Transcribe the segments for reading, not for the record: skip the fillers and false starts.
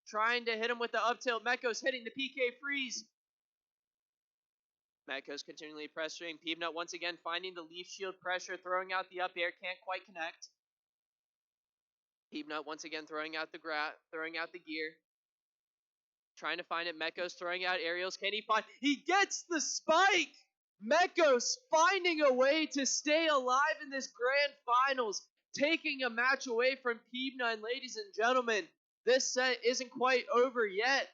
trying to hit him with the up tilt. Mekos hitting the PK freeze. Mekos continually pressuring. Peanut once again finding the leaf shield pressure, throwing out the up air, can't quite connect. Peanut once again throwing out the gear. Trying to find it. Mekos throwing out aerials. Can he find? He gets the spike! Mekos finding a way to stay alive in this grand finals, taking a match away from Peanut. And ladies and gentlemen, this set isn't quite over yet,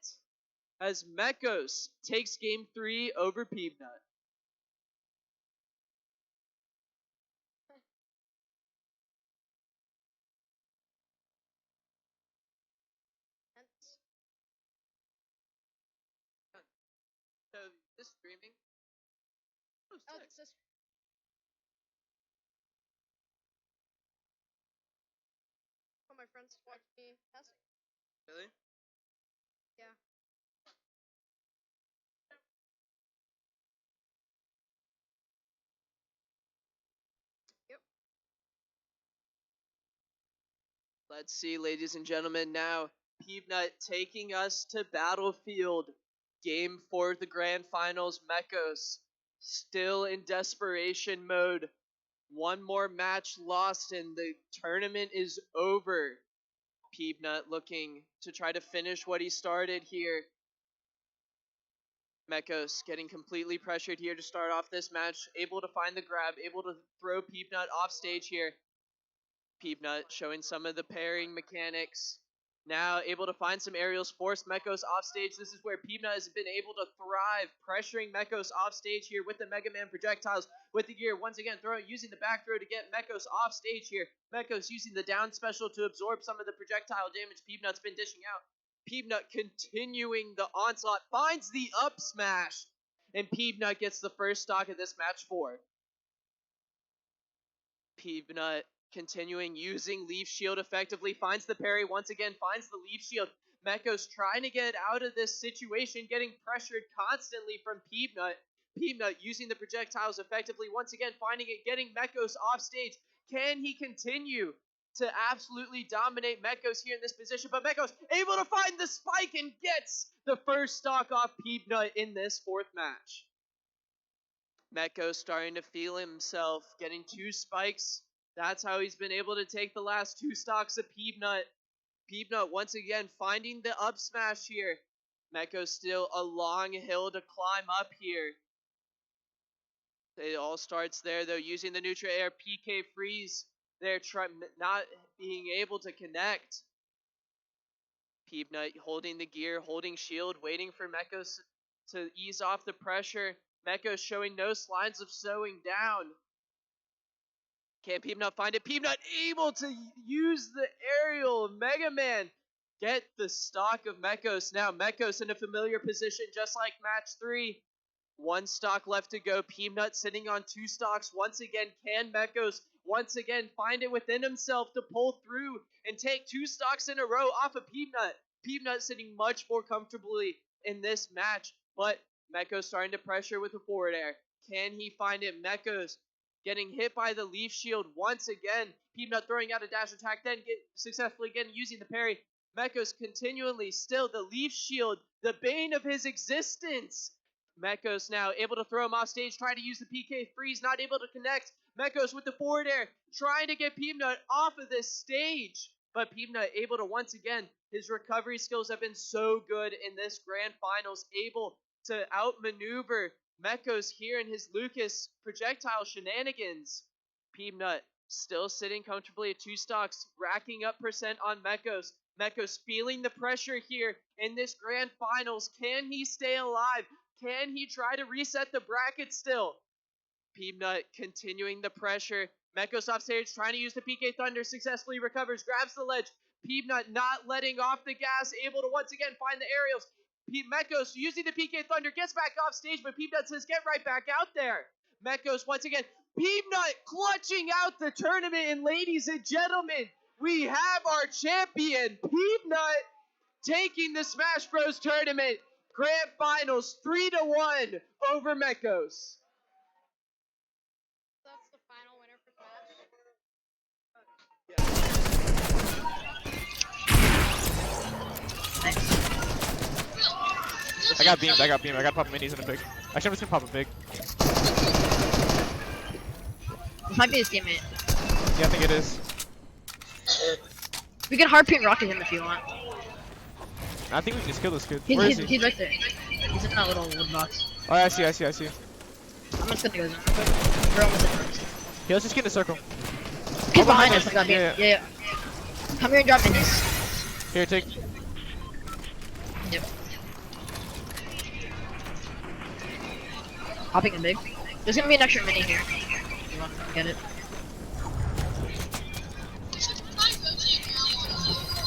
as Mekos takes game 3 over Peanut. So, this streaming? Oh, it's just... Oh, my friends watch me testing. Really? Yeah. Yep. Let's see, ladies and gentlemen, now Peanut taking us to Battlefield. Game 4 of the Grand Finals. Mekos still in desperation mode. One more match lost and the tournament is over. Peanut looking to try to finish what he started here. Mekos getting completely pressured here to start off this match. Able to find the grab, able to throw Peanut off stage here. Peanut showing some of the pairing mechanics. Now able to find some aerials, force Mekos off stage. This is where Peanut has been able to thrive, pressuring Mekos off stage here with the Mega Man projectiles, with the gear once again using the back throw to get Mekos off stage here. Mekos using the down special to absorb some of the projectile damage Peanut's been dishing out. Peanut continuing the onslaught, finds the up smash, and Peanut gets the first stock of this match 4. Peanut continuing using Leaf Shield effectively, finds the parry, once again finds the Leaf Shield. Mekos trying to get out of this situation, getting pressured constantly from Peanut. Peanut using the projectiles effectively, once again finding it, getting Mekos off stage. Can he continue to absolutely dominate Mekos here in this position? But Mekos able to find the spike and gets the first stock off Peanut in this 4th match. Mekos starting to feel himself, getting 2 spikes. That's how he's been able to take the last 2 stocks of Peanut. Peanut once again finding the up smash here. Mekos still a long hill to climb up here. It all starts there though, using the neutral air PK freeze. They're not being able to connect. Peanut holding the gear, holding shield, waiting for Mekos to ease off the pressure. Mekos showing no signs of slowing down. Can Peanut find it? Peanut able to use the aerial of Mega Man. Get the stock of Mekos. Now Mekos in a familiar position just like match 3. 1 stock left to go. Peanut sitting on 2 stocks once again. Can Mekos once again find it within himself to pull through and take 2 stocks in a row off of Peanut? Peanut sitting much more comfortably in this match, but Mekos starting to pressure with a forward air. Can he find it? Mekos getting hit by the Leaf Shield once again. Peanut throwing out a dash attack, then successfully using the parry. Mekos continually still the Leaf Shield, the bane of his existence. Mekos now able to throw him off stage, trying to use the PK freeze, not able to connect. Mekos with the forward air, trying to get Peanut off of this stage. But Peanut able to once again, his recovery skills have been so good in this grand finals, able to outmaneuver Mekos here in his Lucas projectile shenanigans. Peanut still sitting comfortably at 2 stocks, racking up percent on Mekos. Mekos feeling the pressure here in this grand finals. Can he stay alive? Can he try to reset the bracket still? Peanut continuing the pressure. Mekos off stage, trying to use the PK Thunder, successfully recovers, grabs the ledge. Peanut not letting off the gas, able to once again find the aerials. Mekos using the PK Thunder, gets back off stage, but Peanut says get right back out there. Mekos once again, Peanut clutching out the tournament, and ladies and gentlemen, we have our champion, Peanut, taking the Smash Bros. Tournament Grand Finals 3-1 over Mekos. That's the final winner for Smash. Yeah. Thanks. I got beamed. I got pop minis in a big. Actually, I'm just gonna pop a big. This might be his teammate. Yeah, I think it is. We can harpoon rocket him if you want. I think we can just kill this kid. He's, Where he's, is he? he's right there. He's in that little wood box. Oh, I see. I'm just gonna go down. We're almost in. Yeah, let's just get in a circle. He's behind behind us. us. I got beat. Yeah, Yeah. Come here and drop minis. Here, take. Yep. Hopping a big. There's gonna be an extra mini here. You want to get it?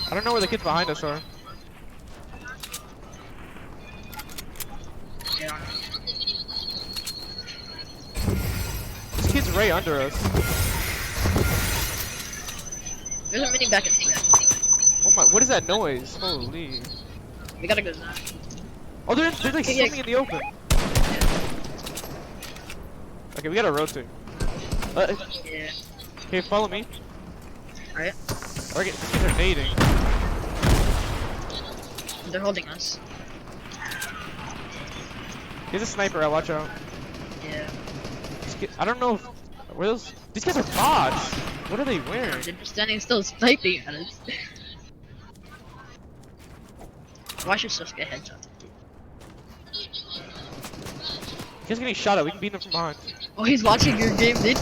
I don't know where the kids behind us are. Yeah. This kid's right under us. There's a mini back in here. Oh my, what is that noise? Holy. We gotta go down. Oh, there's like Yeah, something in the open. Okay, we gotta rotate. Yeah. Okay, follow me. Alright. Okay, these kids are nading. They're holding us. Here's a sniper, I'll watch out. Yeah. I don't know if, where those, these guys are bots. What are they wearing? They're just standing still sniping at us. Watch yourself get headshot. These guys getting shot at, we can beat them from behind. Oh, he's watching your game, dude.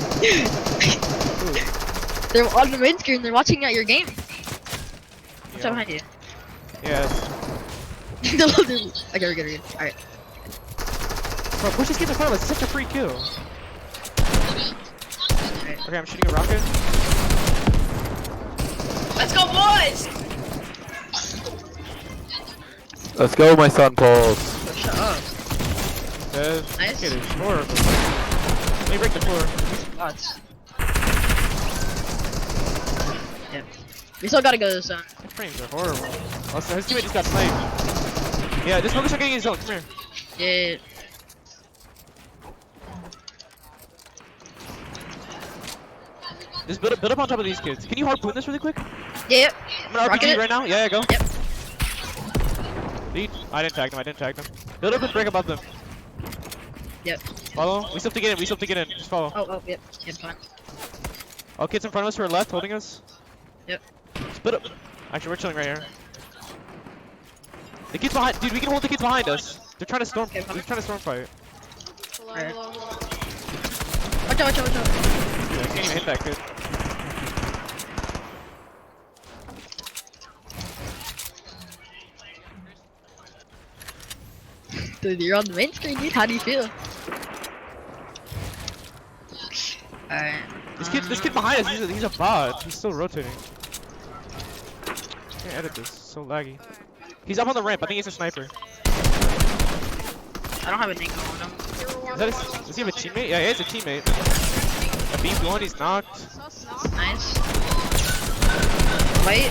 They're on the main screen, they're watching at your game. What's behind you? Yes. Okay, we're good. Alright. Bro, push this kid in front of us, it's such a free kill. Alright. Okay, I'm shooting a rocket. Let's go, boys! Let's go, my son, Pauls. Shut up. This Nice. kid is horrible. Let me break the floor. Bots. Yep. We still gotta go to the sun. His frames are horrible. Also, his teammate just got sniped. Yeah, just focus on getting his zone, come here. Yeah. Just build up on top of these kids. Can you harpoon this really quick? Yeah. I'm gonna Rocket RPG it. right now. Yeah, go. Yep. Lead. I didn't tag them. Build up and break above them. Yep. Follow. We still have to get in. Just follow. Oh, yep. Yep, fine. All kids in front of us to our left holding us. Yep. Split up. Actually, we're chilling right here. The kids behind. Dude, we can hold the kids behind us. They're trying to storm. Okay, They're trying to storm fight. Alright. Watch out. Dude, I can't even hit that kid. Dude, you're on the main screen, dude. How do you feel? Alright. This kid behind us. He's a bot. He's still rotating. Can't edit this. It's so laggy. He's up on the ramp. I think he's a sniper. I don't have a name on him. Does he have a teammate? Yeah, he has a teammate. A beat one. He's knocked. Nice. Wait.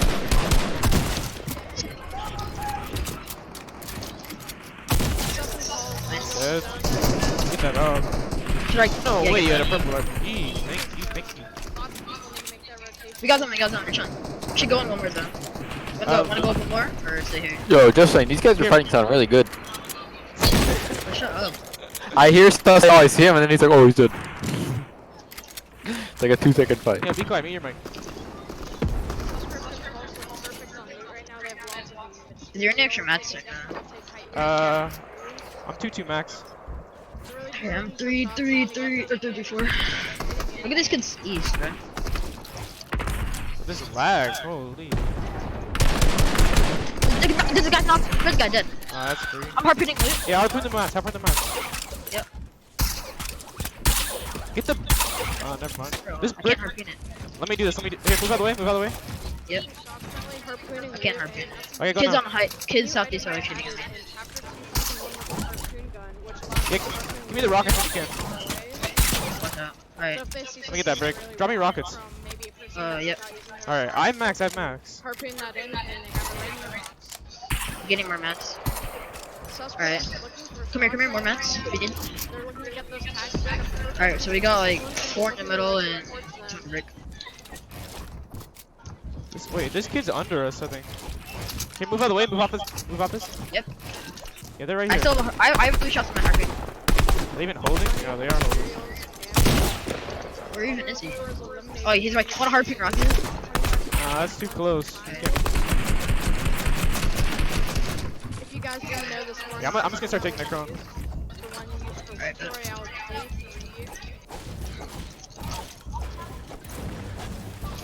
Nice. Dead. Get that up. Should I? No, yeah, wait, get you had a that. purple RPG. Thank you. We got something. We're trying. We should go in one more though. Wanna go one more? Or stay here? Yo, just saying, these guys are fighting sound really good. Shut up. I hear stuff, I see him, and then he's like, oh, he's dead. It's like a 2-second fight. Yeah, be quiet, mute your mic. Is there any extra mats? I'm 2-2 max. Yeah, I'm 3-3-3 or 3-4. Look at this kid's east, bro. This lags, holy. This guy's knocked. This guy dead. That's free. I'm harpooning loot. Yeah, harpoon the max. Yep. Get the. Oh, never mind. Bro, This I brick. can't harpoon it. Let me do this. Here, move out of the way. Yep. I can't harpoon. Okay, go Kids now. on height. Kids southeast are shooting at me. Yeah, give me the rockets if you can. Watch out. Alright. Let me get that brick. Drop me rockets. Yep. Alright, I have max. Harpoon that in and they have it right in the box. Getting more mats. Suspects Alright. looking for Come here, more mats. We did. They're looking to get those tags back. Alright, so we got like 4 in the middle and some brick. Wait, this kid's under us, I think. Okay, move out of the way. Move off this. Move off this. Yep. Yeah, they're right I here. still have, I have 3 shots in my heartbeat. Are they even holding? Yeah, they are holding. Where even is he? Doors eliminate. Oh, he's like, what a heartbeat rocket. Nah, that's too close. You can't- If you guys didn't know this morning, Yeah, I'm just gonna start taking the Necron. the one you used for Alright, Royale Day 3.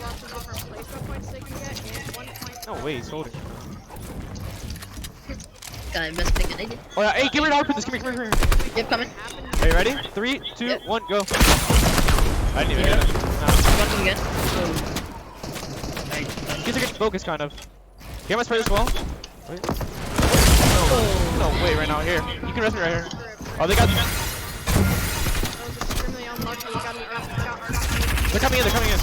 Lots of different placement points they can get, and 1 point. No way, he's holding. Got a best thing I did. Oh yeah, hey, get rid of Harpin. Come here, come here, come here. Yep, coming. Are you ready? 3, 2, Yep. 1, go. I didn't even Yeah. hit it. Nah. Got him again. Kids are getting focused, kind of. Can I spray this wall? Wait. No way, right now. Here, you can rest me right here. Oh, they got. That was extremely unlucky. You got They're coming in. They're coming in. Yeah.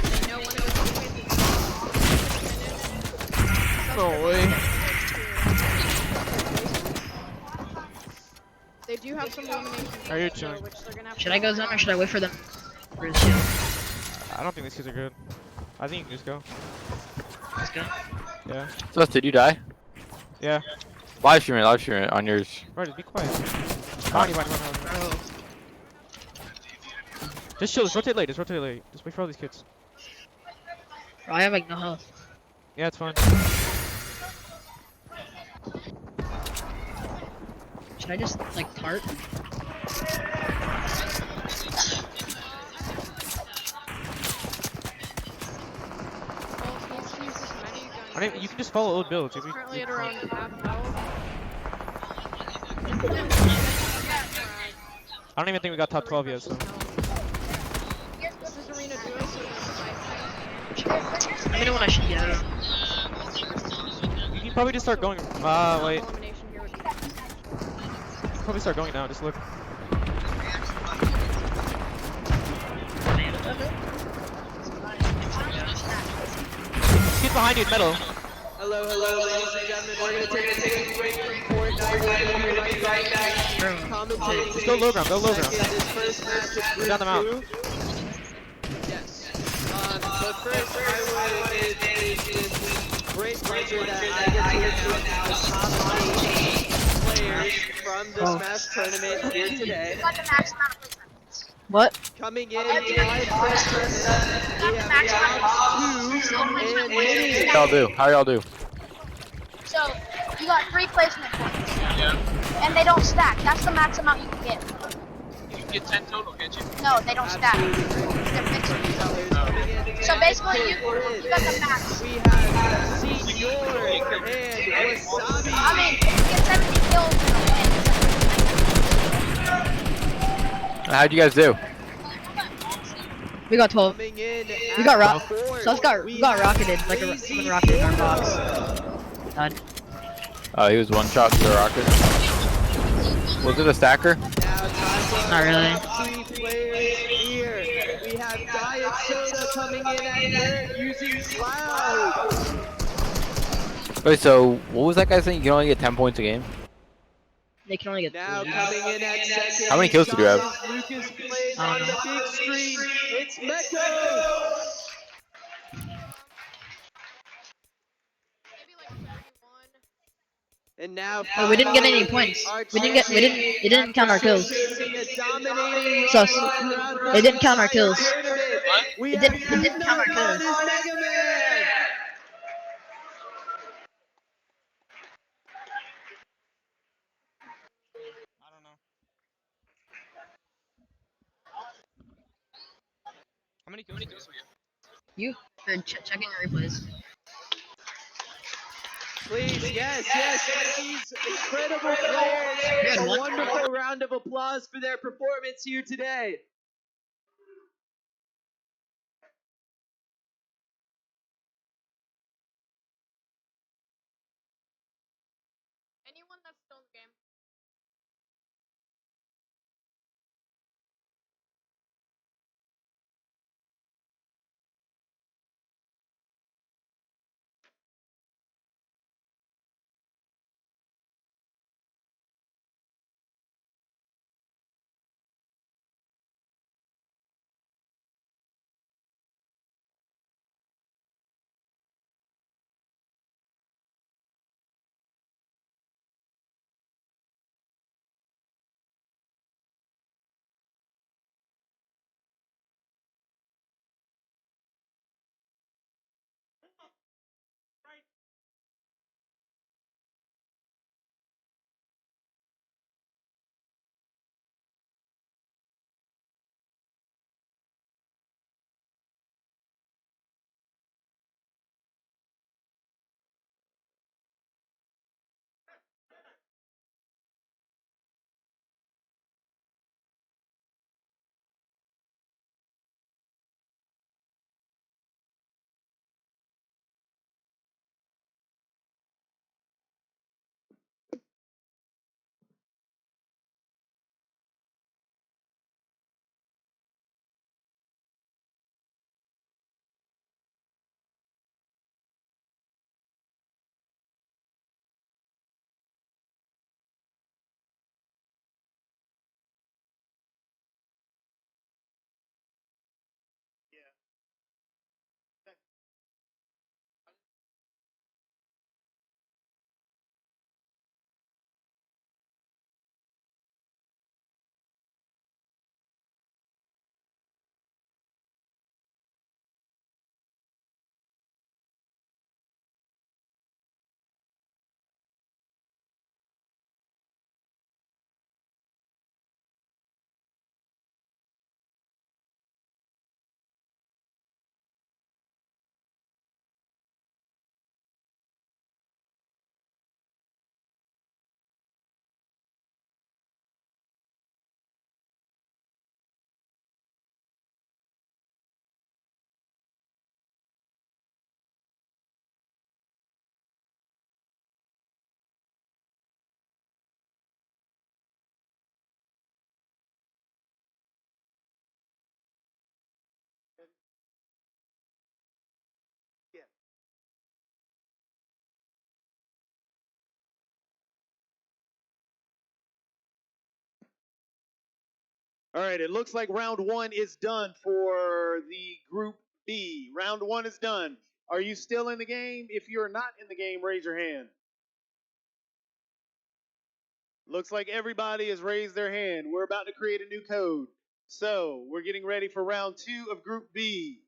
They know one of his teammates is No way. They do have some elimination. Are you though, chilling? which they're gonna have Should to I go zone or should I wait for them? For his shield. I don't think these kids are good. I think you can just go. Let's go. Yeah. So, did you die? Yeah. Live stream it on yours. Right, just be quiet. Bonnie. Just chill. Just rotate late. Just wait for all these kids. Bro, I have like no health. Yeah, it's fine. Should I just like tart? Well, he's used as many guns. I mean, you can just follow old builds. He's currently at around half health. I don't even think we got top 12 yet. So. This is arena duo, so Let me know when I should get out. You can probably just start going. Wait. elimination here would be Probably start going now. Just look. Kids behind you in metal. Hello, ladies and gentlemen. We're gonna take a break from Fortnite. We'll be right back. Commentating. Just go low ground. Go low ground. This first match between Down them out. two. Yes. But first, I would say it is great pleasure that I get to announce top 8 players from the Smash tournament here today. What? Coming in, live first we have Alex 2 and Mini. How y'all do? How y'all do? So, you got 3 placement points. And they don't stack. That's the max amount you can get. You can get 10 total, can't you? No, they don't stack. They're fixed. So basically, you got the max. We have Senior and Wasabi. I mean, if you get 70 kills, How'd you guys do? We got 12. Coming in We got at rock. fourth, So we got rocketed like a Crazy rocket in our Hero. box. Done. He was one shot to the rocket. Was it a stacker? Now time for Not really. our 3 players here. We have Diet Soda coming in at third using Cloud. Wait, so what was that guy saying? You can only get 10 points a game? They can only get Now 3. coming in at second. How many kills did you have? Lucas plays I on don't the know. big screen. It's Meko. maybe like 31. And now Oh, we didn't get any points. It didn't count our kills. Sus. It didn't count our kills. It didn't count our kills. Mega Man. I don't know. How many kills were you? You for checking your replays. Please, yes, these incredible players. A wonderful round of applause for their performance here today. Anyone that's still in the game. All right, it looks like round one is done for the group B. Round one is done. Are you still in the game? If you're not in the game, raise your hand. Looks like everybody has raised their hand. We're about to create a new code. So we're getting ready for round two of group B.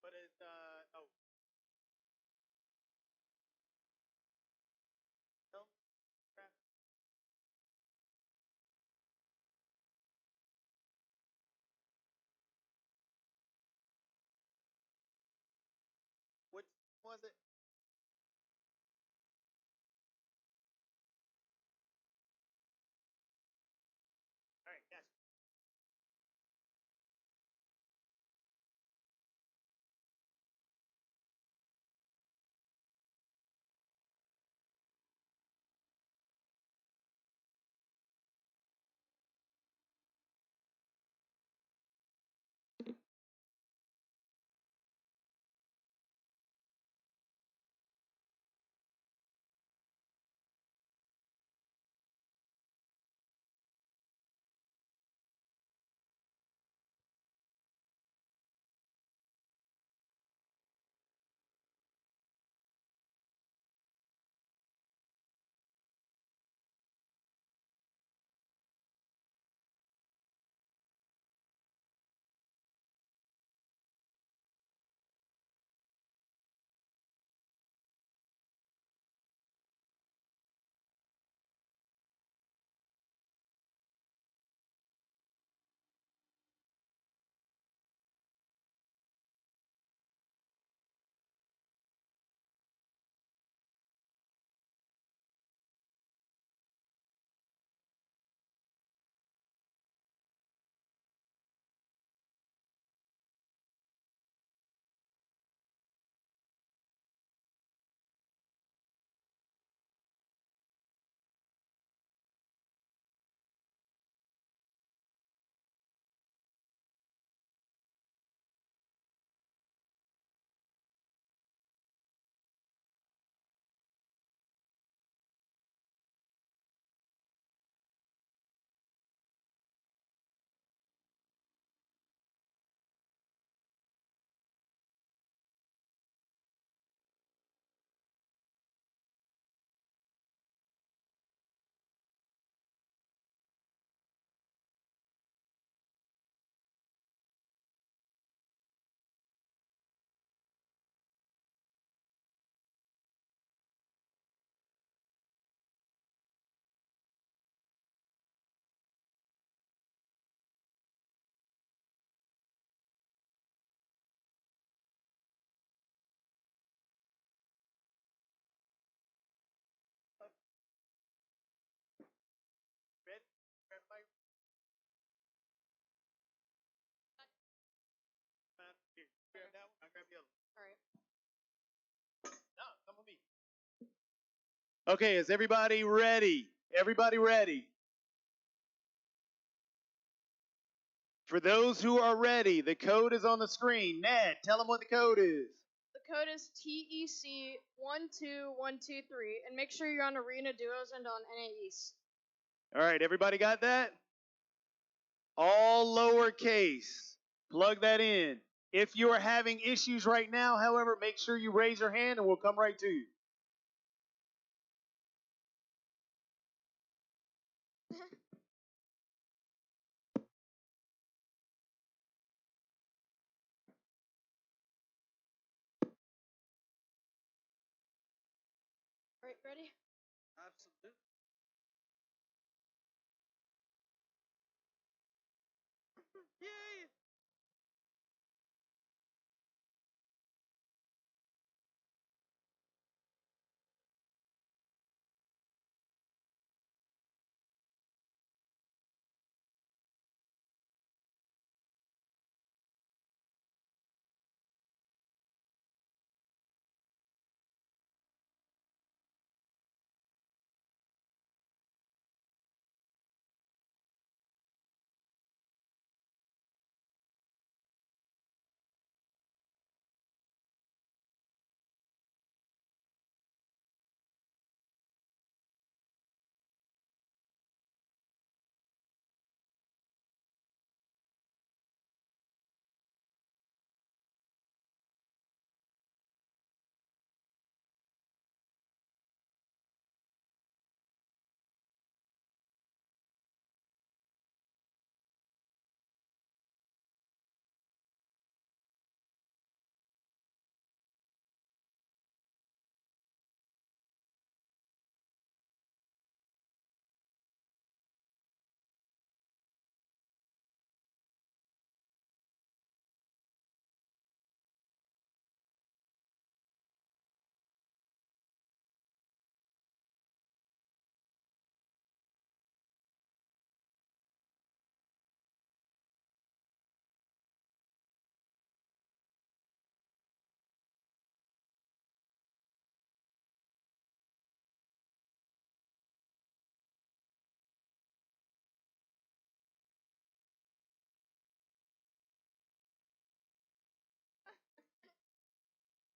But it's oh. No, crap. What was it? All right, gotcha. Ready? Grab my here. Grab that one. I'll grab the other one. All right. No, come with me. Okay, is everybody ready? Everybody ready? For those who are ready, the code is on the screen. Ned, tell them what the code is. The code is TEC12123, and make sure you're on Arena Duos and on NA East. All right, everybody got that? All lowercase. Plug that in. If you are having issues right now, however, make sure you raise your hand and we'll come right to you. Alright, ready? Absolutely. Yay!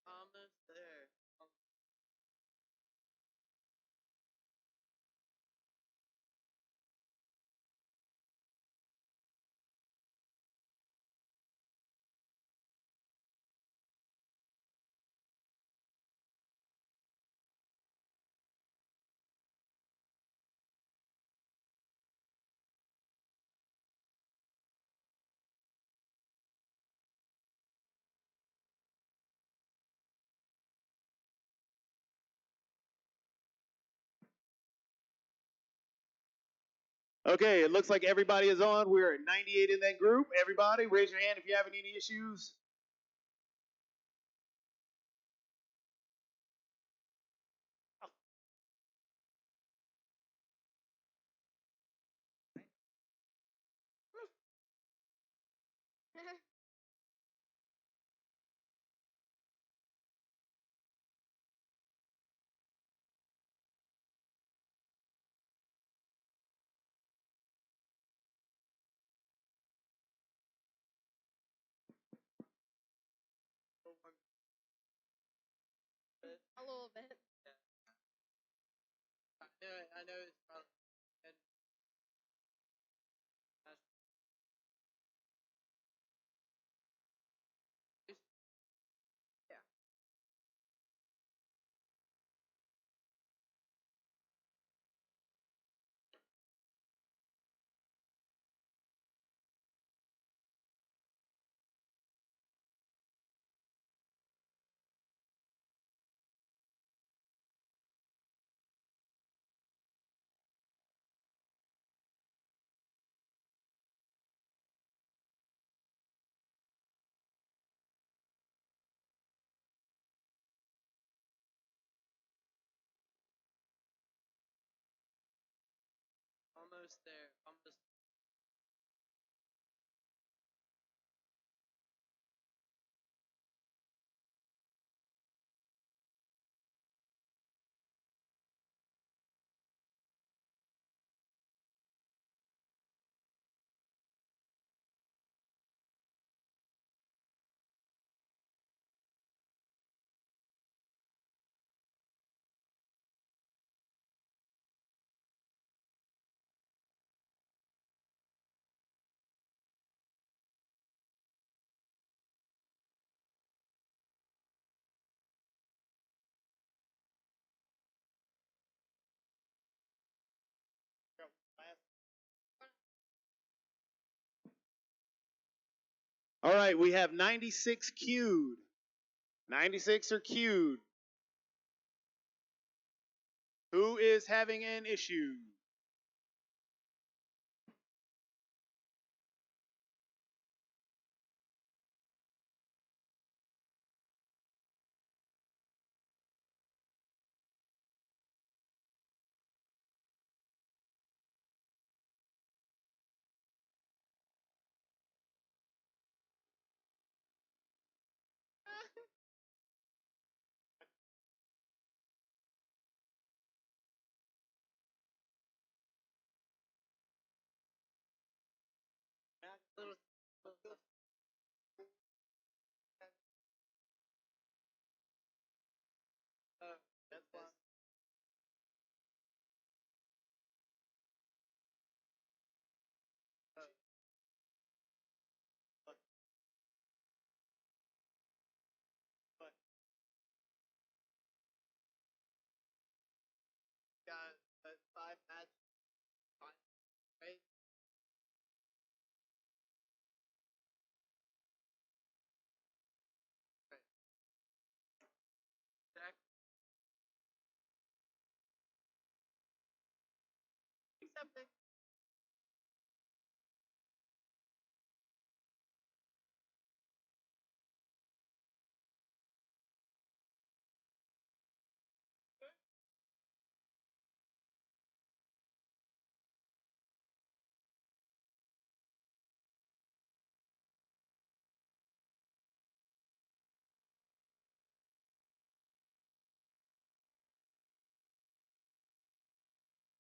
Almost there. Okay, it looks like everybody is on. We're at 98 in that group. Everybody, raise your hand if you're having any issues. A little bit. I know it's probably. And Yeah. almost there. Almost. All right, we have 96 queued. 96 are queued. Who is having an issue?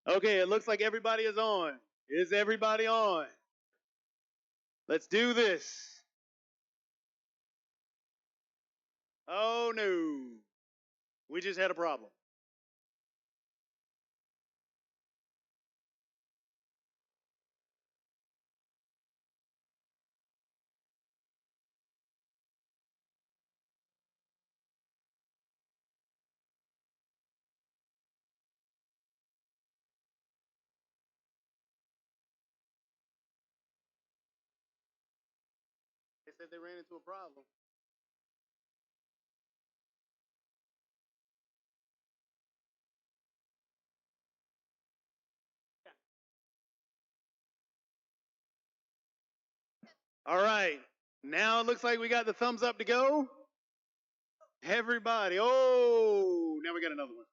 Okay, it looks like everybody is on. Is everybody on? Let's do this. Oh no. We just had a problem. They said they ran into a problem. All right. Now it looks like we got the thumbs up to go. Everybody. Oh, now we got another one.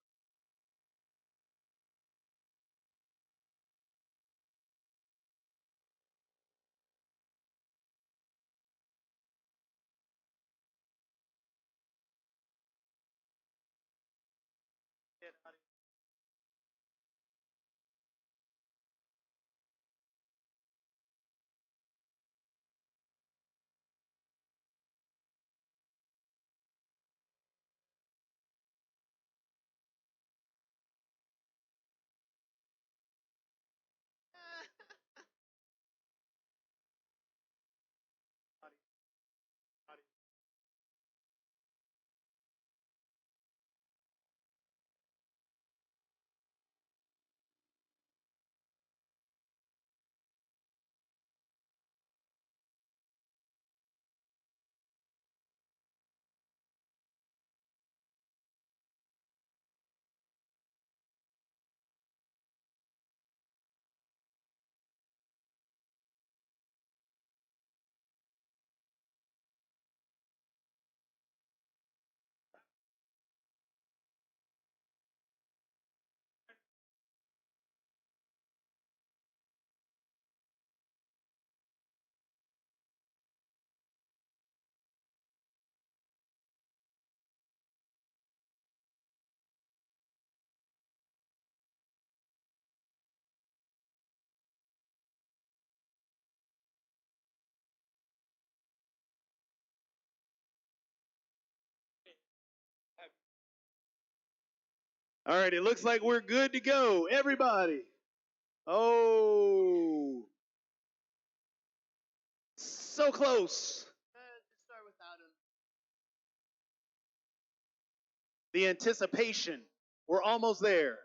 All right, it looks like we're good to go. Everybody. Oh, so close. The anticipation. We're almost there.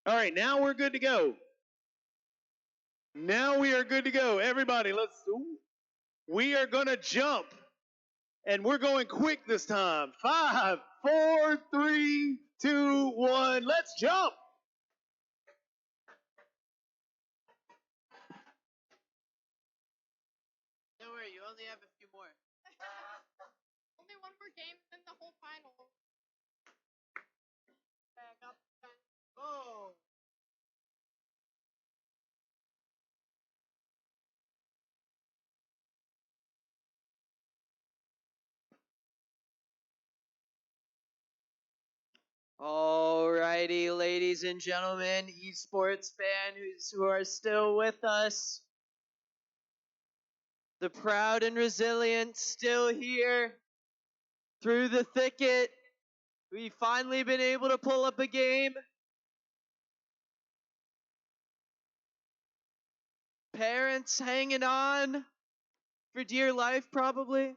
All right, now we're good to go. Now we are good to go. Everybody, we are going to jump. And we're going quick this time. 5, 4, 3, 2, 1. Let's jump. Don't worry, you only have a few more. Only one more game, then the whole final. Back up. Oh. Alrighty, ladies and gentlemen, esports fans who are still with us. The proud and resilient still here through the thicket. We've finally been able to pull up a game. Parents hanging on for dear life, probably.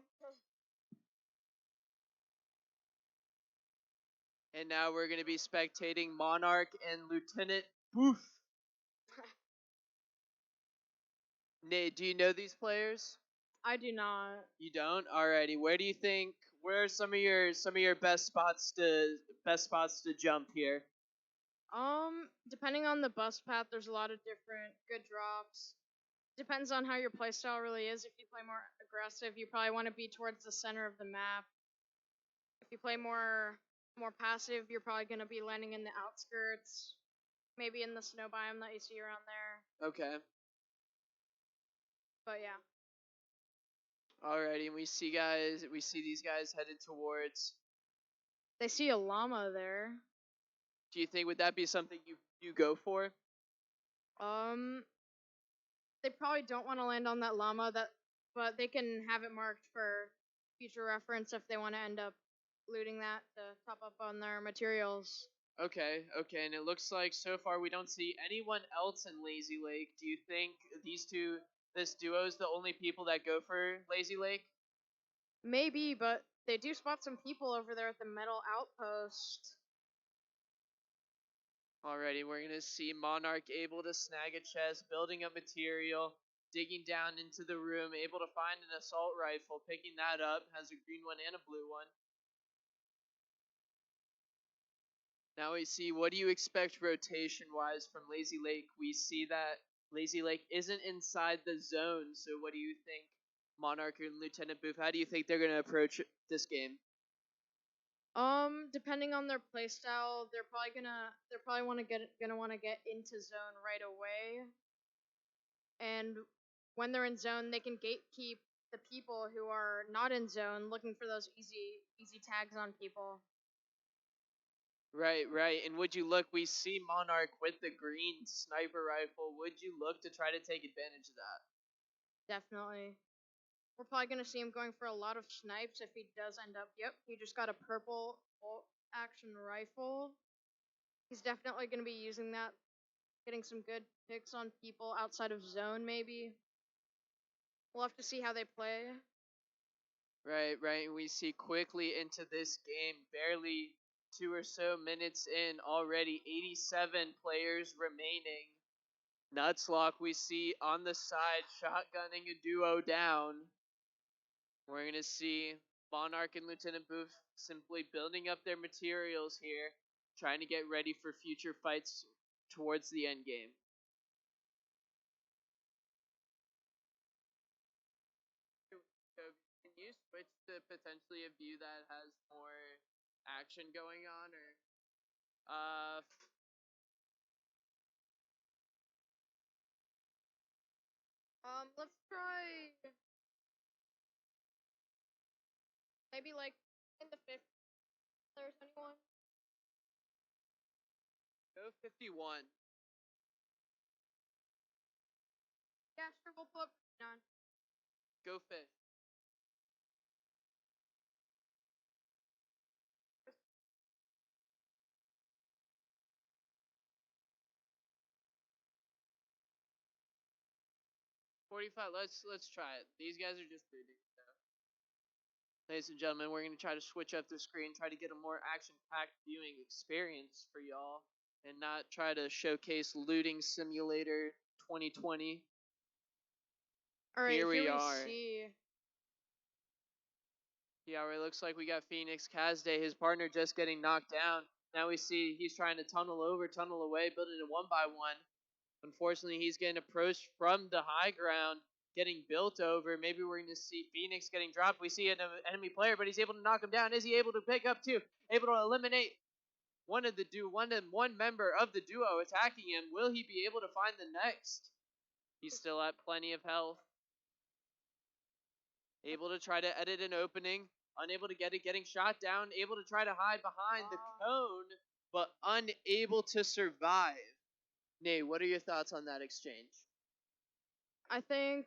And now we're going to be spectating Monarch and Lieutenant Booth. Nate, do you know these players? I do not. You don't? Alrighty. Where are some of your best spots to jump here? Depending on the bus path, there's a lot of different good drops. Depends on how your playstyle really is. If you play more aggressive, you probably want to be towards the center of the map. If you play more passive, you're probably gonna be landing in the outskirts, maybe in the snow biome that you see around there. Okay. But yeah. Alrighty, and we see these guys headed towards. They see a llama there. Do you think would that be something you go for? They probably don't want to land on that llama, but they can have it marked for future reference if they want to end up looting that to top up on their materials. Okay, and it looks like so far we don't see anyone else in Lazy Lake. Do you think this duo is the only people that go for Lazy Lake? Maybe, but they do spot some people over there at the metal outpost. Alrighty, we're gonna see Monarch able to snag a chest, building up material, digging down into the room, able to find an assault rifle, picking that up, has a green one and a blue one. Now we see, what do you expect rotation-wise from Lazy Lake? We see that Lazy Lake isn't inside the zone, so what do you think, Monarch and Lieutenant Booth, how do you think they're gonna approach this game? Depending on their playstyle, they're probably gonna want to get into zone right away. And when they're in zone, they can gatekeep the people who are not in zone, looking for those easy tags on people. Right. And would you look, we see Monarch with the green sniper rifle, would you look to try to take advantage of that? Definitely. We're probably going to see him going for a lot of snipes if he does end up. Yep, he just got a purple bolt action rifle. He's definitely going to be using that, getting some good picks on people outside of zone, maybe. We'll have to see how they play. Right. We see quickly into this game, barely 2 or so minutes in, already 87 players remaining. Nutslock we see on the side, shotgunning a duo down. We're going to see Monarch and Lieutenant Booth simply building up their materials here, trying to get ready for future fights towards the end game. Can you switch to potentially a view that has more action going on, or Let's try maybe like in the 50s. There's anyone? go 51. Yeah, sure, we'll put on. Go fish. $45. Let's try it. These guys are just booting. So. Ladies and gentlemen, we're gonna try to switch up the screen, try to get a more action-packed viewing experience for y'all. and not try to showcase Looting Simulator 2020. Alright, Here we are. see. Yeah, it looks like we got Phoenix Kazday, his partner, just getting knocked down. Now we see he's trying to tunnel over, tunnel away, building it one by one. Unfortunately, he's getting approached from the high ground, getting built over. Maybe we're going to see Phoenix getting dropped. We see an enemy player, but he's able to knock him down. Is he able to pick up two? Able to eliminate one member of the duo attacking him. Will he be able to find the next? He's still at plenty of health. Able to try to edit an opening. Unable to get it, getting shot down. Able to try to hide behind the cone, but unable to survive. Nay, what are your thoughts on that exchange? I think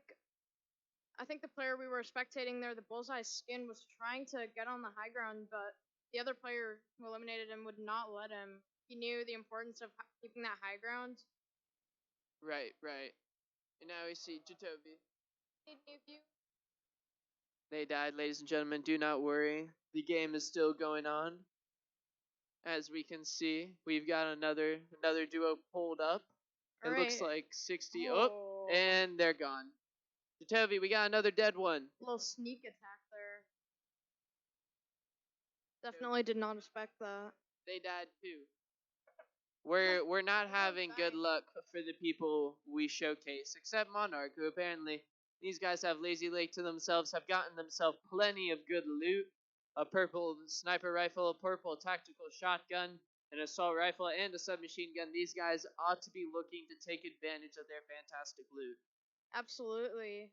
the player we were spectating there, the Bullseye Skin, was trying to get on the high ground, but the other player who eliminated him would not let him. He knew the importance of keeping that high ground. Right. And now we see Jatobi. They died, ladies and gentlemen. Do not worry. The game is still going on. As we can see, we've got another duo pulled up. It looks like 60. Oh, and they're gone. Jatobi, we got another dead one. Little sneak attack there. Definitely did not expect that. They died too. We're not having good luck for the people we showcase, except Monarch, who apparently these guys have Lazy Lake to themselves, have gotten themselves plenty of good loot. A purple sniper rifle, a purple tactical shotgun, an assault rifle, and a submachine gun. These guys ought to be looking to take advantage of their fantastic loot. Absolutely.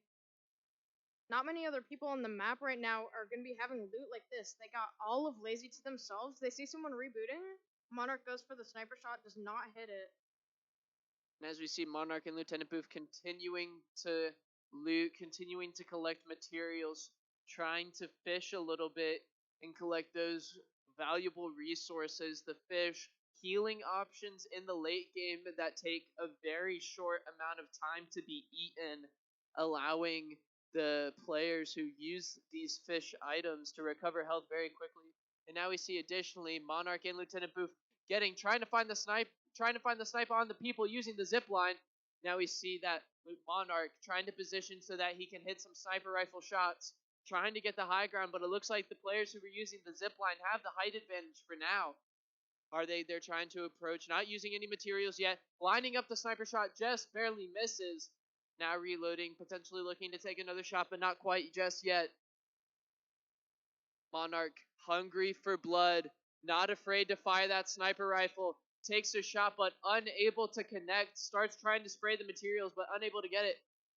Not many other people on the map right now are going to be having loot like this. They got all of Lazy to themselves. They see someone rebooting. Monarch goes for the sniper shot, does not hit it. And as we see Monarch and Lieutenant Booth continuing to loot, continuing to collect materials, trying to fish a little bit and collect those valuable resources, the fish, healing options in the late game that take a very short amount of time to be eaten, allowing the players who use these fish items to recover health very quickly. And now we see additionally Monarch and Lieutenant Booth trying to find the snipe on the people using the zip line. Now we see that Monarch trying to position so that he can hit some sniper rifle shots, trying to get the high ground, but it looks like the players who were using the zip line have the height advantage for now. They're trying to approach, not using any materials yet, lining up the sniper shot, just barely misses. Now reloading, potentially looking to take another shot, but not quite just yet. Monarch, hungry for blood, not afraid to fire that sniper rifle, takes a shot but unable to connect, starts trying to spray the materials but unable to get it.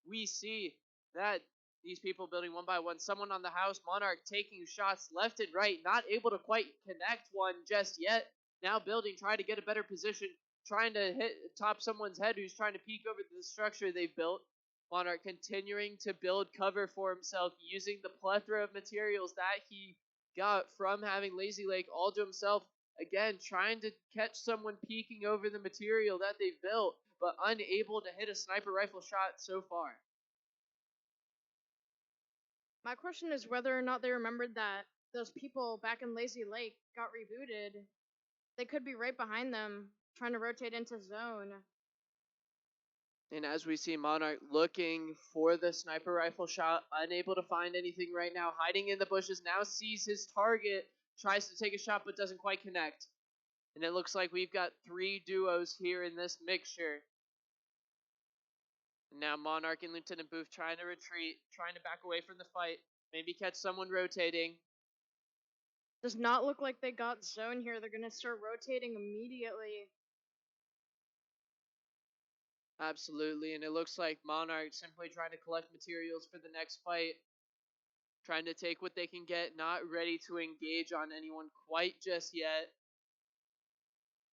We see that these people building one by one, someone on the house, Monarch taking shots left and right, not able to quite connect one just yet. Now building, trying to get a better position, trying to top someone's head who's trying to peek over the structure they've built. Monarch continuing to build cover for himself using the plethora of materials that he got from having Lazy Lake all to himself. Again, trying to catch someone peeking over the material that they've built, but unable to hit a sniper rifle shot so far. My question is whether or not they remembered that those people back in Lazy Lake got rebooted. They could be right behind them, trying to rotate into zone. And as we see Monarch looking for the sniper rifle shot, unable to find anything right now, hiding in the bushes, now sees his target, tries to take a shot but doesn't quite connect. And it looks like we've got 3 duos here in this mixture. And now Monarch and Lieutenant Booth trying to retreat, trying to back away from the fight, maybe catch someone rotating. Does not look like they got zone here. They're going to start rotating immediately. Absolutely, and it looks like Monarch simply trying to collect materials for the next fight. Trying to take what they can get, not ready to engage on anyone quite just yet.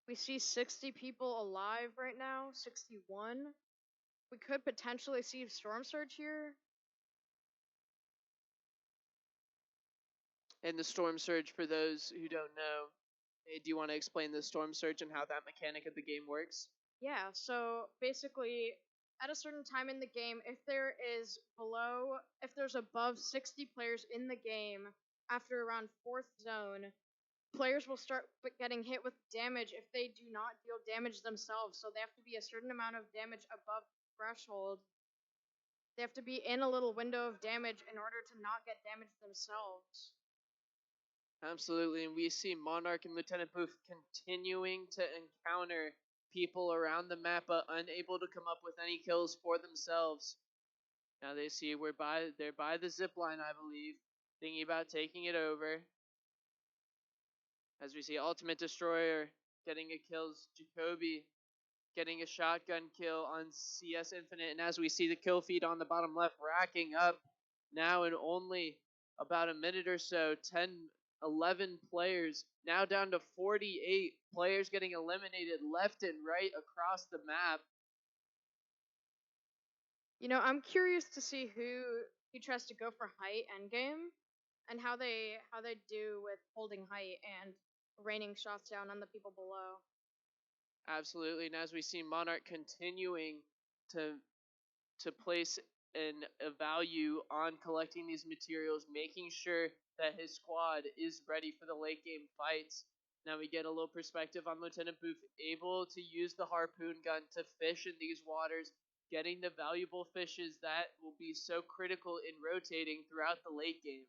We see 60 people alive right now, 61. We could potentially see Storm Surge here. And the Storm Surge, for those who don't know, do you want to explain the Storm Surge and how that mechanic of the game works? Yeah, so basically, at a certain time in the game, if there's above 60 players in the game after around 4th zone, players will start getting hit with damage if they do not deal damage themselves. So they have to be a certain amount of damage above threshold. They have to be in a little window of damage in order to not get damaged themselves. Absolutely, and we see Monarch and Lieutenant Booth continuing to encounter people around the map, but unable to come up with any kills for themselves. Now they see they're by the zip line, I believe, thinking about taking it over. As we see Ultimate Destroyer getting a kills, Jacoby getting a shotgun kill on CS Infinite, and as we see the kill feed on the bottom left racking up now in only about a minute or so, 10, 11 players, now down to 48 players getting eliminated left and right across the map. You know, I'm curious to see who tries to go for height endgame and how they do with holding height and raining shots down on the people below. Absolutely, and as we see Monarch continuing to place a value on collecting these materials, making sure that his squad is ready for the late game fights. Now we get a little perspective on Lieutenant Booth, able to use the harpoon gun to fish in these waters, getting the valuable fishes that will be so critical in rotating throughout the late game.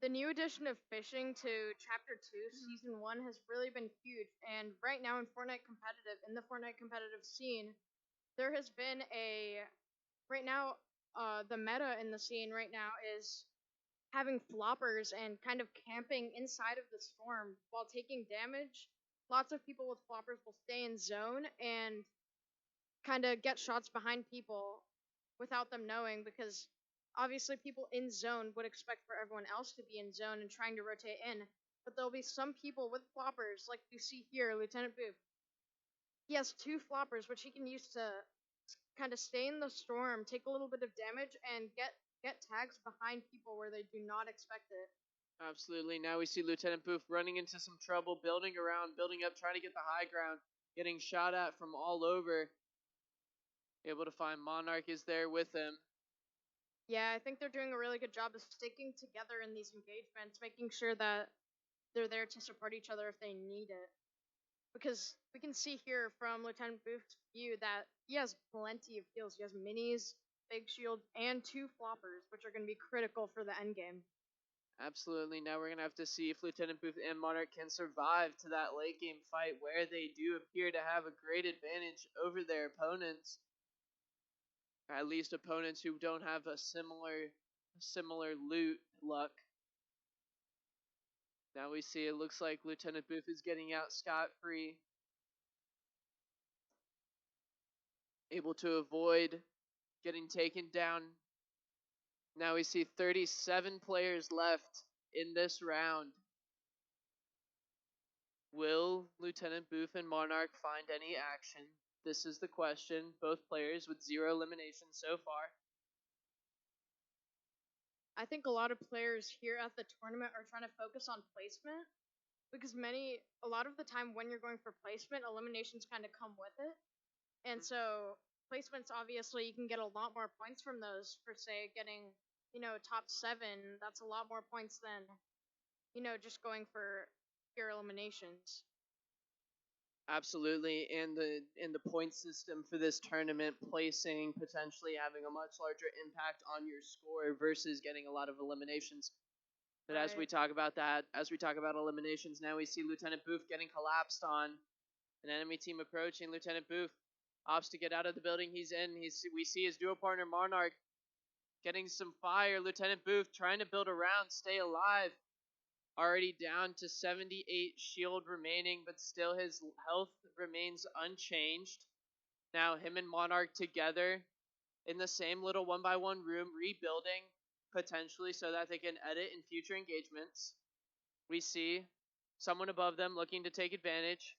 The new addition of fishing to Chapter 2 Season 1 has really been huge, and right now in the Fortnite competitive scene, there has been the meta in the scene right now is having floppers and kind of camping inside of the storm while taking damage. Lots of people with floppers will stay in zone and kind of get shots behind people without them knowing, because obviously people in zone would expect for everyone else to be in zone and trying to rotate in, but there'll be some people with floppers, like you see here, Lieutenant Booth. He has 2 floppers, which he can use to kind of stay in the storm, take a little bit of damage, and get tags behind people where they do not expect it. Absolutely. Now we see Lieutenant Booth running into some trouble, building around, building up, trying to get the high ground, getting shot at from all over. Able to find Monarch is there with him. Yeah, I think they're doing a really good job of sticking together in these engagements, making sure that they're there to support each other if they need it. Because we can see here from Lieutenant Booth's view that he has plenty of kills. He has minis, big shield, and 2 floppers, which are going to be critical for the end game. Absolutely. Now we're going to have to see if Lieutenant Booth and Monarch can survive to that late game fight, where they do appear to have a great advantage over their opponents. At least opponents who don't have a similar loot luck. Now we see it looks like Lieutenant Booth is getting out scot-free. Able to avoid getting taken down. Now we see 37 players left in this round. Will Lieutenant Booth and Monarch find any action? This is the question. Both players with 0 eliminations so far. I think a lot of players here at the tournament are trying to focus on placement, because a lot of the time when you're going for placement, eliminations kind of come with it. And so placements, obviously, you can get a lot more points from those, for say getting, top 7. That's a lot more points than, just going for pure eliminations. Absolutely, and the point system for this tournament, placing potentially having a much larger impact on your score versus getting a lot of eliminations. But Right. as we talk about eliminations, now we see Lieutenant Booth getting collapsed on. An enemy team approaching. Lieutenant Booth opts to get out of the building he's in. We see his duo partner Monarch getting some fire. Lieutenant Booth trying to build around, stay alive. Already down to 78 shield remaining, but still his health remains unchanged. Now him and Monarch together in the same little 1x1 room, rebuilding potentially so that they can edit in future engagements. We see someone above them looking to take advantage.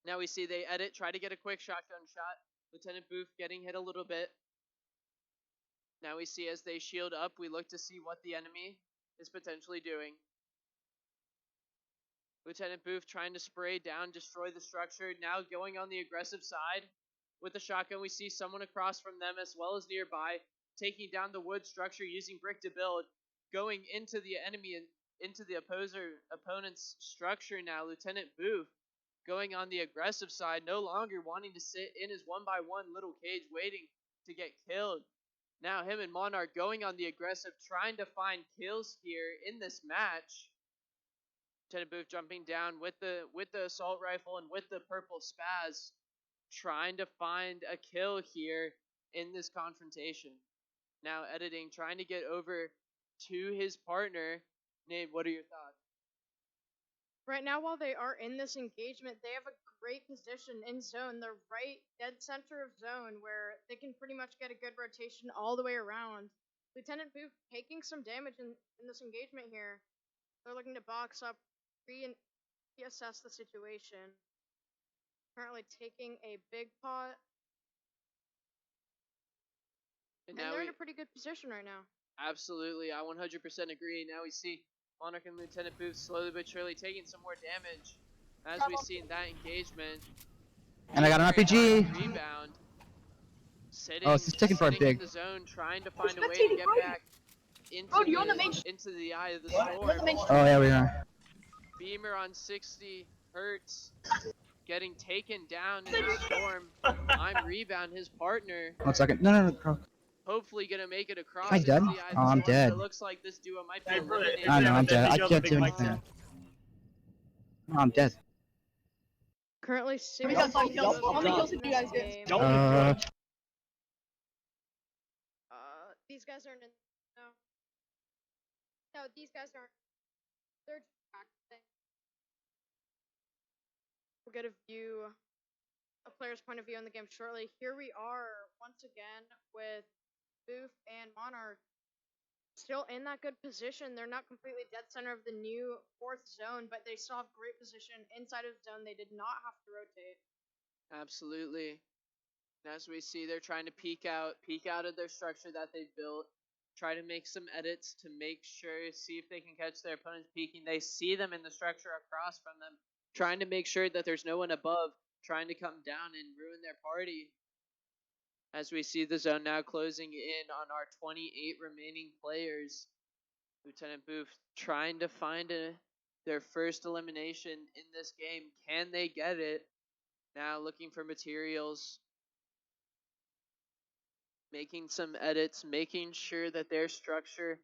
Now we see they edit, try to get a quick shotgun shot. Lieutenant Booth getting hit a little bit. Now we see as they shield up, we look to see what the enemy is potentially doing. Lieutenant Booth trying to spray down, destroy the structure. Now going on the aggressive side with the shotgun. We see someone across from them as well as nearby. taking down the wood structure using brick to build, going into the enemy and into the opponent's structure now. Lieutenant Booth going on the aggressive side, no longer wanting to sit in his 1x1 little cage waiting to get killed. Now him and Monarch going on the aggressive, trying to find kills here in this match. Lieutenant Booth jumping down with the assault rifle and with the purple spaz, trying to find a kill here in this confrontation. Now editing, trying to get over to his partner. Nate, what are your thoughts? Right now, while they are in this engagement, they have a great position in zone. They're right dead center of zone where they can pretty much get a good rotation all the way around. Lieutenant Booth taking some damage in this engagement here. They're looking to box up, reassess the situation. Currently taking a big pot. And they're in a pretty good position right now. Absolutely, I 100% agree. Now we see Monarch and Lieutenant Booth slowly but surely taking some more damage as we see in that engagement. And I got an RPG. Rebound. Sitting, Oh, it's just taking for a sitting in big. the zone, trying to find a way to get back into the eye of the storm. Oh yeah, we are. Beamer on 60 hertz, getting taken down in the storm. I'm Rebound, his partner. 1 second. No, bro. Hopefully gonna make it across. Am I dead? into the eye of the Oh, I'm storm, but dead. It looks like this duo might be eliminated. I know, I'm dead. I can't do anything. Oh, I'm dead. Currently 6 How many kills did you guys get? These guys aren't in. No, these guys aren't. They're just practicing. We'll get a view, a player's point of view in the game shortly. Here we are once again with Booth and Monarch still in that good position. They're not completely dead center of the new 4th zone, but they still have great position inside of zone. They did not have to rotate. Absolutely. And as we see, they're trying to peek out of their structure that they've built. Try to make some edits to make sure, see if they can catch their opponents peeking. They see them in the structure across from them, trying to make sure that there's no one above, trying to come down and ruin their party. As we see the zone now closing in on our 28 remaining players. Lieutenant Booth trying to find their first elimination in this game. Can they get it? Now looking for materials. Making some edits, making sure that their structure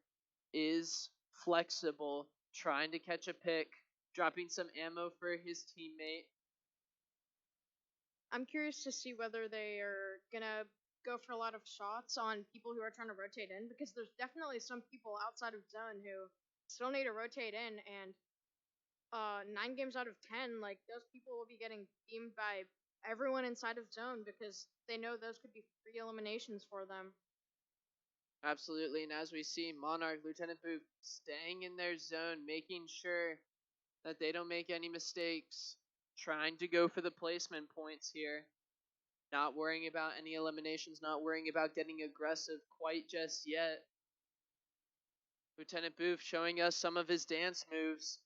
is flexible. Trying to catch a pick. Dropping some ammo for his teammate. I'm curious to see whether they are gonna go for a lot of shots on people who are trying to rotate in, because there's definitely some people outside of zone who still need to rotate in, and 9 games out of 10, like, those people will be getting beamed by everyone inside of zone because they know those could be free eliminations for them. Absolutely, and as we see Monarch, Lieutenant Booth staying in their zone, making sure that they don't make any mistakes, trying to go for the placement points here. Not worrying about any eliminations, not worrying about getting aggressive quite just yet. Lieutenant Booth showing us some of his dance moves.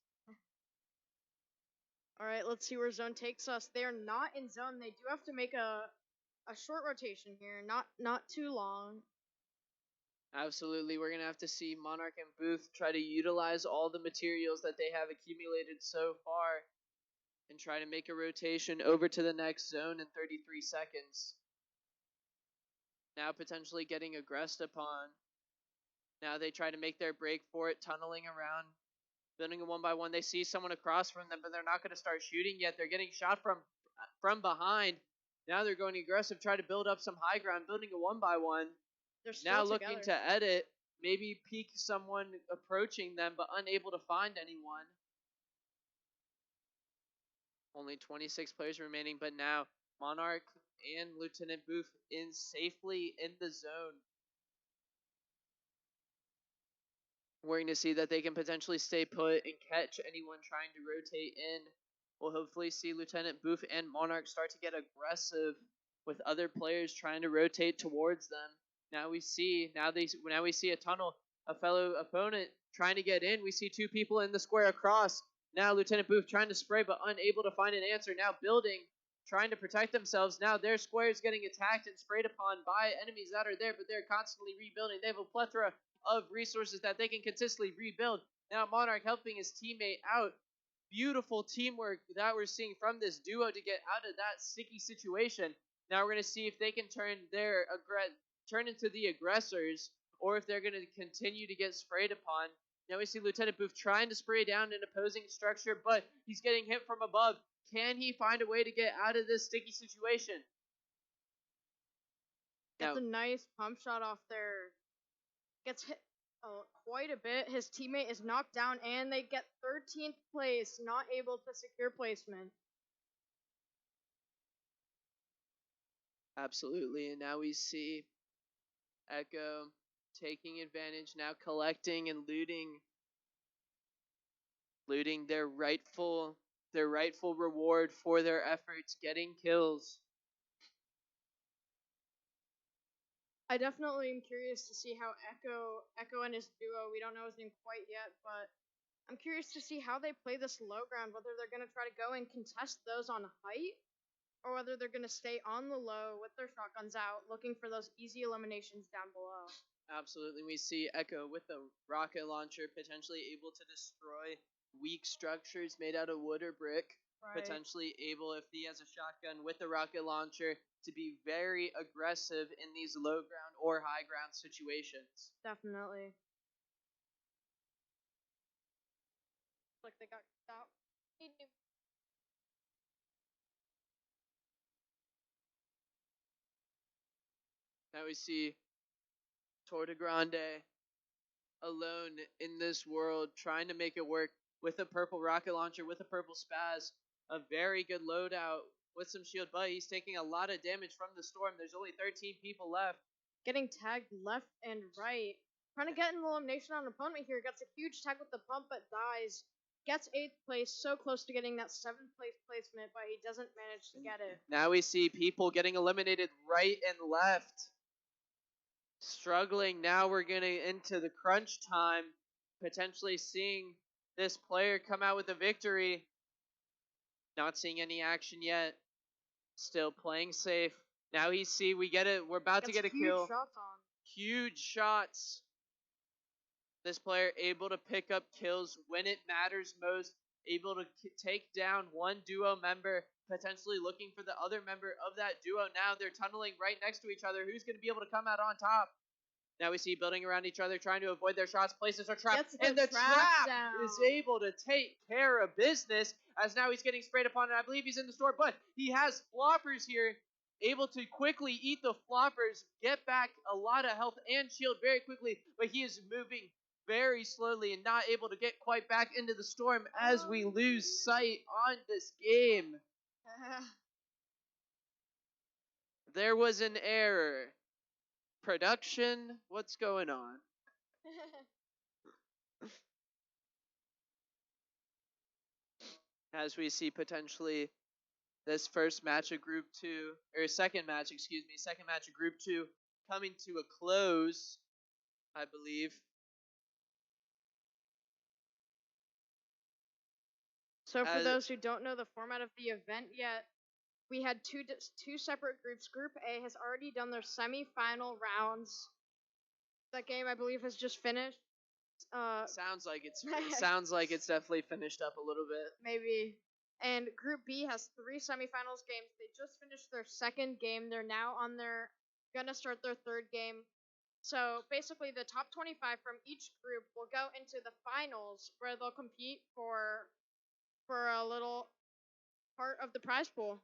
Alright, let's see where zone takes us. They are not in zone. They do have to make a short rotation here, not too long. Absolutely, we're going to have to see Monarch and Booth try to utilize all the materials that they have accumulated so far and try to make a rotation over to the next zone in 33 seconds. Now potentially getting aggressed upon. Now they try to make their break for it, tunneling around, building a 1x1. They see someone across from them, but they're not going to start shooting yet. They're getting shot from behind. Now they're going aggressive, try to build up some high ground, building a 1x1. They're still Now together. looking to edit, maybe peek someone approaching them, but unable to find anyone. Only 26 players remaining, but now Monarch and Lieutenant Booth safely in the zone. We're going to see that they can potentially stay put and catch anyone trying to rotate in. We'll hopefully see Lieutenant Booth and Monarch start to get aggressive with other players trying to rotate towards them. Now we see a tunnel, a fellow opponent trying to get in. We see 2 people in the square across. Now Lieutenant Booth trying to spray but unable to find an answer. Now building trying to protect themselves. Now their square is getting attacked and sprayed upon by enemies that are there, but they're constantly rebuilding. They have a plethora of resources that they can consistently rebuild. Now Monarch helping his teammate out. Beautiful teamwork that we're seeing from this duo to get out of that sticky situation. Now we're going to see if they can turn into the aggressors, or if they're going to continue to get sprayed upon. Now we see Lieutenant Booth trying to spray down an opposing structure, but he's getting hit from above. Can he find a way to get out of this sticky situation? Gets a nice pump shot off there. Gets hit quite a bit. His teammate is knocked down, and they get 13th place, not able to secure placement. Absolutely, and now we see Echo taking advantage, now collecting and looting their rightful reward for their efforts, getting kills. I definitely am curious to see how Echo and his duo, we don't know his name quite yet, but I'm curious to see how they play this low ground, whether they're going to try to go and contest those on height, or whether they're going to stay on the low with their shotguns out, looking for those easy eliminations down below. Absolutely, we see Echo with a rocket launcher potentially able to destroy weak structures made out of wood or brick. Right. Potentially able, if he has a shotgun with a rocket launcher, to be very aggressive in these low ground or high ground situations. Definitely. Like they got out. Now we see Torta Grande alone in this world, trying to make it work with a purple rocket launcher, with a purple spaz. A very good loadout with some shield, but he's taking a lot of damage from the storm. There's only 13 people left. Getting tagged left and right. Trying to get an elimination on an opponent here. Gets a huge tag with the pump, but dies. Gets 8th place, so close to getting that 7th place placement, but he doesn't manage to get it. Now we see people getting eliminated right and left. Struggling. Now we're getting into the crunch time. Potentially seeing this player come out with a victory. Not seeing any action yet. Still playing safe. Now we get it. We're about to get a kill. Huge shots. This player able to pick up kills when it matters most. Able to take down one duo member. Potentially looking for the other member of that duo. Now they're tunneling right next to each other. Who's going to be able to come out on top? Now we see building around each other, trying to avoid their shots. Places are trapped, and the trap is able to take care of business. As now he's getting sprayed upon, and I believe he's in the store, but he has floppers here, able to quickly eat the floppers, get back a lot of health and shield very quickly, but he is moving very slowly and not able to get quite back into the storm as we lose sight on this game. There was an error. Production, what's going on? As we see potentially this second match of Group 2 coming to a close, I believe. So for those who don't know the format of the event yet, we had two separate groups. Group A has already done their semi-final rounds. That game, I believe, has just finished. Sounds like it's definitely finished up a little bit. Maybe. And Group B has 3 semifinals games. They just finished their second game. They're now gonna start their third game. So basically, the top 25 from each group will go into the finals, where they'll compete for a little part of the prize pool.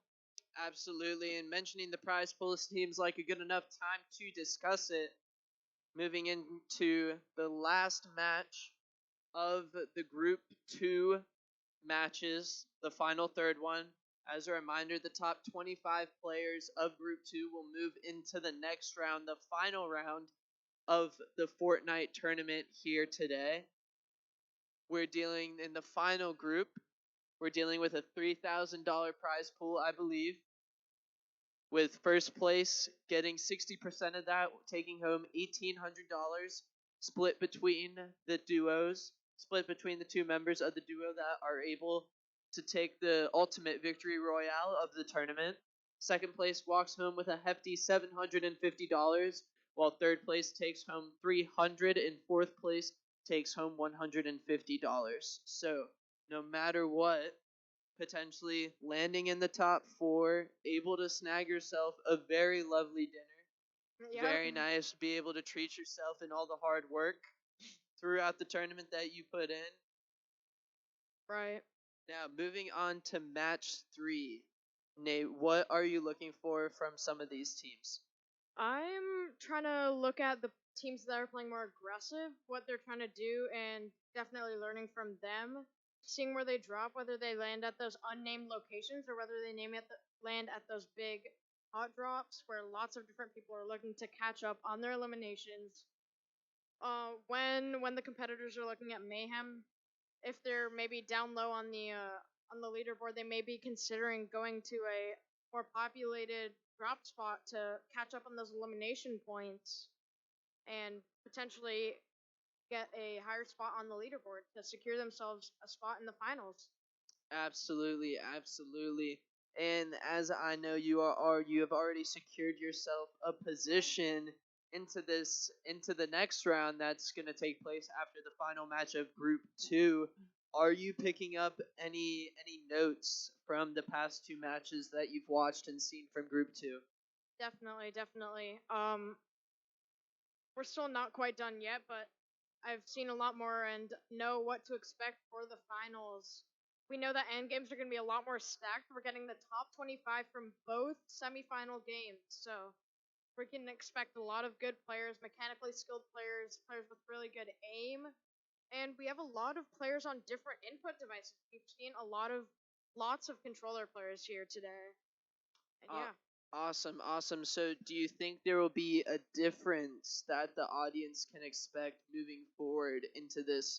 Absolutely, and mentioning the prize pool seems like a good enough time to discuss it. Moving into the last match of the Group 2 matches, the final third one. As a reminder, the top 25 players of Group 2 will move into the next round, the final round of the Fortnite tournament here today. We're dealing in the final group. We're dealing with a $3,000 prize pool, I believe, with first place getting 60% of that, taking home $1,800, split between the duos, split between the two members of the duo that are able to take the ultimate victory royale of the tournament. Second place walks home with a hefty $750, while third place takes home $300 and fourth place takes home $150. So, no matter what, potentially landing in the top 4, able to snag yourself a very lovely dinner. Yep. Very nice. Be able to treat yourself in all the hard work throughout the tournament that you put in. Right. Now, moving on to match 3. Nate, what are you looking for from some of these teams? I'm trying to look at the teams that are playing more aggressive, what they're trying to do, and definitely learning from them. Seeing where they drop, whether they land at those unnamed locations or whether they land at those big hot drops where lots of different people are looking to catch up on their eliminations. When the competitors are looking at mayhem, if they're maybe down low on the leaderboard, they may be considering going to a more populated drop spot to catch up on those elimination points and potentially get a higher spot on the leaderboard to secure themselves a spot in the finals. Absolutely, absolutely. And as I know you have already secured yourself a position into the next round that's going to take place after the final match of Group 2. Are you picking up any notes from the past 2 matches that you've watched and seen from Group 2? Definitely. We're still not quite done yet, but I've seen a lot more and know what to expect for the finals. We know that end games are going to be a lot more stacked. We're getting the top 25 from both semifinal games, so we can expect a lot of good players, mechanically skilled players, players with really good aim, and we have a lot of players on different input devices. We've seen lots of controller players here today, and yeah. Awesome. So, do you think there will be a difference that the audience can expect moving forward into this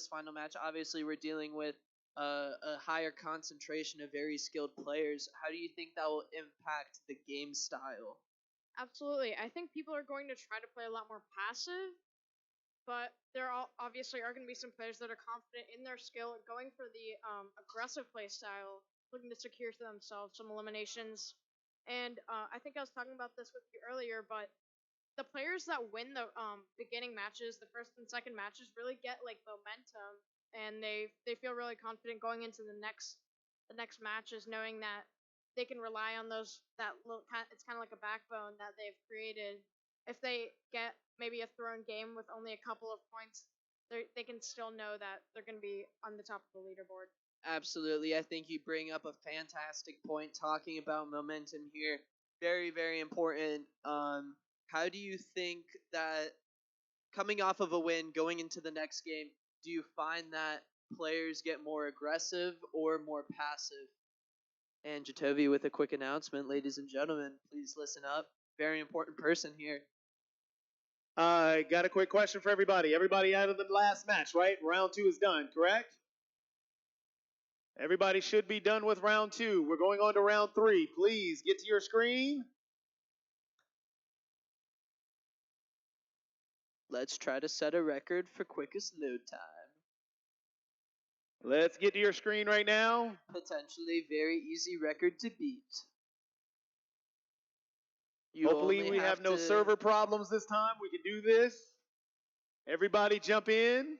final match? Obviously, we're dealing with a higher concentration of very skilled players. How do you think that will impact the game style? Absolutely. I think people are going to try to play a lot more passive, but there obviously are going to be some players that are confident in their skill, going for the aggressive play style, looking to secure to themselves some eliminations. And I think I was talking about this with you earlier, but the players that win the beginning matches, the first and second matches, really get like momentum, and they feel really confident going into the next matches, knowing that they can rely on those it's kind of like a backbone that they've created. If they get maybe a thrown game with only a couple of points, they can still know that they're going to be on the top of the leaderboard. Absolutely. I think you bring up a fantastic point talking about momentum here. Very, very important. How do you think that coming off of a win, going into the next game, do you find that players get more aggressive or more passive? And Jatovi with a quick announcement, ladies and gentlemen, please listen up. Very important person here. I got a quick question for everybody. Everybody out of the last match, right? Round 2 is done, correct? Everybody should be done with round 2. We're going on to round 3. Please get to your screen. Let's try to set a record for quickest load time. Let's get to your screen right now. Potentially very easy record to beat. Hopefully we have no server problems this time. We can do this. Everybody jump in.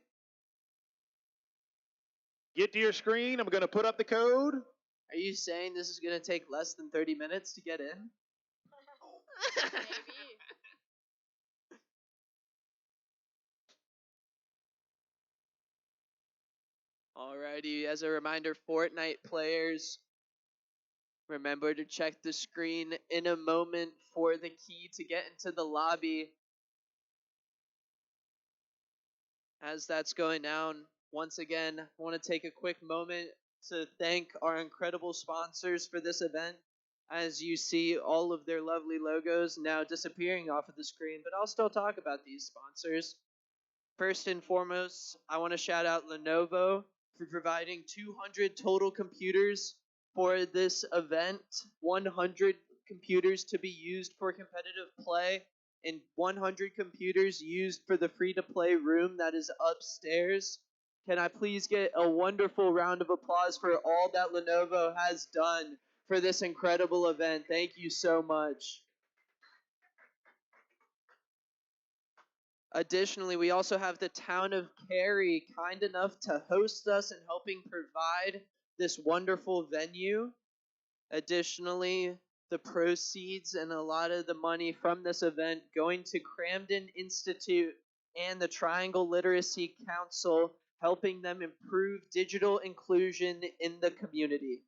Get to your screen. I'm going to put up the code. Are you saying this is going to take less than 30 minutes to get in? Maybe. Alrighty, as a reminder, Fortnite players, remember to check the screen in a moment for the key to get into the lobby. As that's going down, once again, I want to take a quick moment to thank our incredible sponsors for this event. As you see all of their lovely logos now disappearing off of the screen, but I'll still talk about these sponsors. First and foremost, I want to shout out Lenovo for providing 200 total computers for this event, 100 computers to be used for competitive play, and 100 computers used for the free-to-play room that is upstairs. Can I please get a wonderful round of applause for all that Lenovo has done for this incredible event? Thank you so much. Additionally, we also have the town of Cary kind enough to host us and helping provide this wonderful venue. Additionally, the proceeds and a lot of the money from this event going to Cramden Institute and the Triangle Literacy Council, helping them improve digital inclusion in the community.